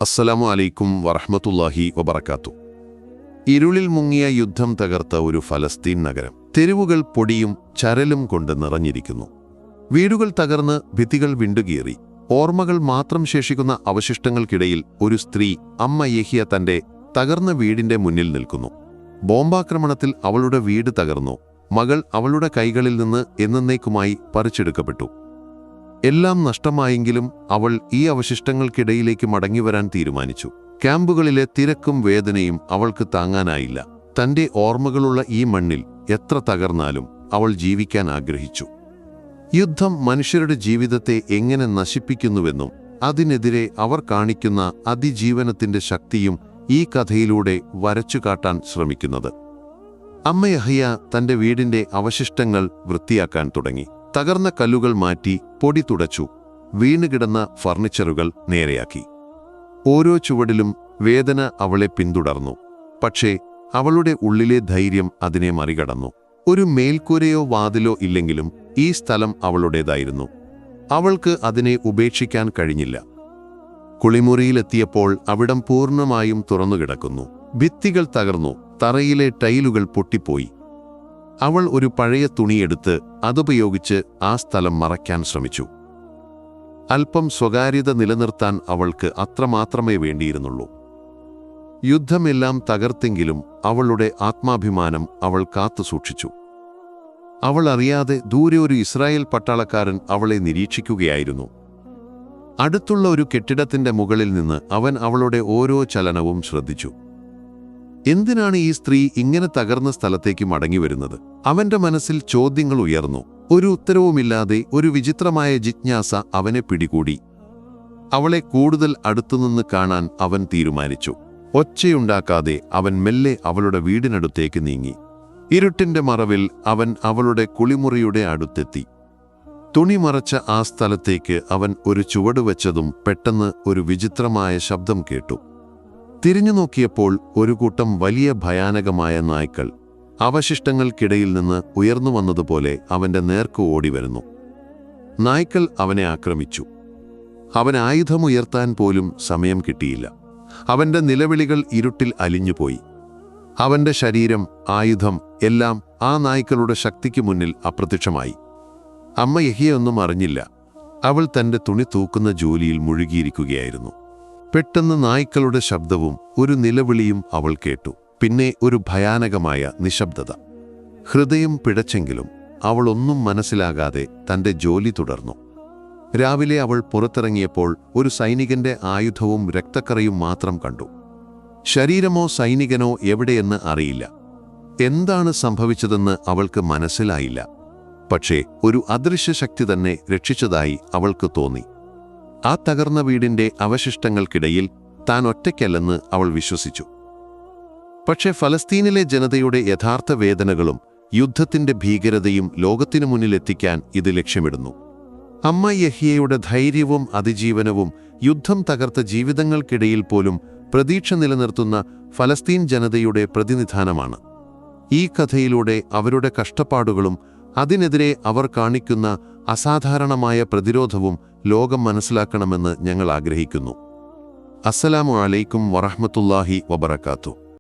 അസ്സലാമു അലൈക്കും വറഹ്മത്തുള്ളാഹി വബറകാത്തു. ഇരുളിൽ മുങ്ങിയ യുദ്ധം തകർത്ത ഒരു ഫലസ്തീൻ നഗരം. തെരുവുകൾ പൊടിയും ചരലും കൊണ്ട് നിറഞ്ഞിരിക്കുന്നു. വീടുകൾ തകർന്ന് ഭിത്തികൾ വിണ്ടുകീറി. ഓർമ്മകൾ മാത്രം ശേഷിക്കുന്ന അവശിഷ്ടങ്ങൾക്കിടയിൽ ഒരു സ്ത്രീ, അമ്മ യഹിയ, തന്റെ തകർന്ന വീടിന്റെ മുന്നിൽ നിൽക്കുന്നു. ബോംബാക്രമണത്തിൽ അവളുടെ വീട് തകർന്നു. മകൾ അവളുടെ കൈകളിൽ നിന്ന് എന്നേക്കുമായി പറിച്ചെടുക്കപ്പെട്ടു. എല്ലാം നഷ്ടമായെങ്കിലും അവൾ ഈ അവശിഷ്ടങ്ങൾക്കിടയിലേക്ക് മടങ്ങിവരാൻ തീരുമാനിച്ചു. ക്യാമ്പുകളിലെ തിരക്കും വേദനയും അവൾക്ക് താങ്ങാനായില്ല. തന്റെ ഓർമ്മകളുള്ള ഈ മണ്ണിൽ എത്ര തകർന്നാലും അവൾ ജീവിക്കാൻ ആഗ്രഹിച്ചു. യുദ്ധം മനുഷ്യരുടെ ജീവിതത്തെ എങ്ങനെ നശിപ്പിക്കുന്നുവെന്നും അതിനെതിരെ അവർ കാണിക്കുന്ന അതിജീവനത്തിന്റെ ശക്തിയും ഈ കഥയിലൂടെ വരച്ചുകാട്ടാൻ ശ്രമിക്കുന്നത്. അമ്മ യഹ്യ തന്റെ വീടിന്റെ അവശിഷ്ടങ്ങൾ വൃത്തിയാക്കാൻ തുടങ്ങി. തകർന്ന കല്ലുകൾ മാറ്റി പൊടി തുടച്ചു. വീണുകിടന്ന ഫർണിച്ചറുകൾ നേരെയാക്കി. ഓരോ ചുവടിലും വേദന അവളെ പിന്തുടർന്നു. പക്ഷേ അവളുടെ ഉള്ളിലെ ധൈര്യം അതിനെ മറികടന്നു. ഒരു മേൽക്കൂരയോ വാതിലോ ഇല്ലെങ്കിലും ഈ സ്ഥലം അവളുടേതായിരുന്നു. അവൾക്ക് അതിനെ ഉപേക്ഷിക്കാൻ കഴിഞ്ഞില്ല. കുളിമുറിയിലെത്തിയപ്പോൾ അവിടം പൂർണ്ണമായും തുറന്നുകിടക്കുന്നു. ഭിത്തികൾ തകർന്നു. തറയിലെ ടൈലുകൾ പൊട്ടിപ്പോയി. അവൾ ഒരു പഴയ തുണിയെടുത്ത് അതുപയോഗിച്ച് ആ സ്ഥലം മറയ്ക്കാൻ ശ്രമിച്ചു. അല്പം സ്വകാര്യത നിലനിർത്താൻ അവൾക്ക് അത്രമാത്രമേ വേണ്ടിയിരുന്നുള്ളൂ. യുദ്ധമെല്ലാം തകർത്തെങ്കിലും അവളുടെ ആത്മാഭിമാനം അവൾ കാത്തുസൂക്ഷിച്ചു. അവൾ അറിയാതെ ദൂരെ ഒരു ഇസ്രായേൽ പട്ടാളക്കാരൻ അവളെ നിരീക്ഷിക്കുകയായിരുന്നു. അടുത്തുള്ള ഒരു കെട്ടിടത്തിന്റെ മുകളിൽ നിന്ന് അവൻ അവളുടെ ഓരോ ചലനവും ശ്രദ്ധിച്ചു. എന്തിനാണ് ഈ സ്ത്രീ ഇങ്ങനെ തകർന്ന സ്ഥലത്തേക്ക് മടങ്ങിവരുന്നത്? അവന്റെ മനസ്സിൽ ചോദ്യങ്ങൾ ഉയർന്നു. ഒരു ഉത്തരവുമില്ലാതെ ഒരു വിചിത്രമായ ജിജ്ഞാസ അവനെ പിടികൂടി. അവളെ കൂടുതൽ അടുത്തുനിന്ന് കാണാൻ അവൻ തീരുമാനിച്ചു. ഒച്ചയുണ്ടാക്കാതെ അവൻ മെല്ലെ അവളുടെ വീടിനടുത്തേക്ക് നീങ്ങി. ഇരുട്ടിന്റെ മറവിൽ അവൻ അവളുടെ കുളിമുറിയുടെ അടുത്തെത്തി. തുണി മറച്ച ആ സ്ഥലത്തേക്ക് അവൻ ഒരു ചുവട് വെച്ചതും പെട്ടെന്ന് ഒരു വിചിത്രമായ ശബ്ദം കേട്ടു. തിരിഞ്ഞു നോക്കിയപ്പോൾ ഒരു കൂട്ടം വലിയ ഭയാനകമായ നായ്ക്കൾ അവശിഷ്ടങ്ങൾക്കിടയിൽ നിന്ന് ഉയർന്നു വന്നതുപോലെ അവന്റെ നേർക്ക് ഓടിവരുന്നു. നായ്ക്കൾ അവനെ ആക്രമിച്ചു. അവൻ ആയുധമുയർത്താൻ പോലും സമയം കിട്ടിയില്ല. അവന്റെ നിലവിളികൾ ഇരുട്ടിൽ അലിഞ്ഞുപോയി. അവന്റെ ശരീരം, ആയുധം എല്ലാം ആ നായ്ക്കളുടെ ശക്തിക്ക് മുന്നിൽ അപ്രത്യക്ഷമായി. അമ്മ യഹിയൊന്നും അറിഞ്ഞില്ല. അവൾ തന്റെ തുണി തൂക്കുന്ന ജോലിയിൽ മുഴുകിയിരിക്കുകയായിരുന്നു. പെട്ടെന്ന് നായ്ക്കളുടെ ശബ്ദവും ഒരു നിലവിളിയും അവൾ കേട്ടു. പിന്നെ ഒരു ഭയാനകമായ നിശബ്ദത. ഹൃദയം പിടച്ചെങ്കിലും അവൾ ഒന്നും മനസ്സിലാകാതെ തന്റെ ജോലി തുടർന്നു. രാവിലെ അവൾ പുറത്തിറങ്ങിയപ്പോൾ ഒരു സൈനികന്റെ ആയുധവും രക്തക്കറയും മാത്രം കണ്ടു. ശരീരമോ സൈനികനോ എവിടെയെന്ന് അറിയില്ല. എന്താണ് സംഭവിച്ചതെന്ന് അവൾക്ക് മനസ്സിലായില്ല. പക്ഷേ ഒരു അദൃശ്യ ശക്തി തന്നെ രക്ഷിച്ചതായി അവൾക്ക് തോന്നി. ആ തകർന്ന വീടിന്റെ അവശിഷ്ടങ്ങൾക്കിടയിൽ താൻ ഒറ്റയ്ക്കല്ലെന്ന് അവൾ വിശ്വസിച്ചു. പക്ഷേ ഫലസ്തീനിലെ ജനതയുടെ യഥാർത്ഥ വേദനകളും യുദ്ധത്തിന്റെ ഭീകരതയും ലോകത്തിനു മുന്നിലെത്തിക്കാൻ ഇത് ലക്ഷ്യമിടുന്നു. അമ്മ യഹ്യയുടെ ധൈര്യവും അതിജീവനവും യുദ്ധം തകർത്ത ജീവിതങ്ങൾക്കിടയിൽ പോലും പ്രതീക്ഷ നിലനിർത്തുന്ന ഫലസ്തീൻ ജനതയുടെ പ്രതിനിധാനമാണ്. ഈ കഥയിലൂടെ അവരുടെ കഷ്ടപ്പാടുകളും അതിനെതിരെ അവർ കാണിക്കുന്ന അസാധാരണമായ പ്രതിരോധവും ലോകം മനസ്സിലാക്കണമെന്ന് ഞങ്ങൾ ആഗ്രഹിക്കുന്നു. അസ്സലാമു അലൈക്കും വറഹ്മത്തുള്ളാഹി വബറകാത്തു.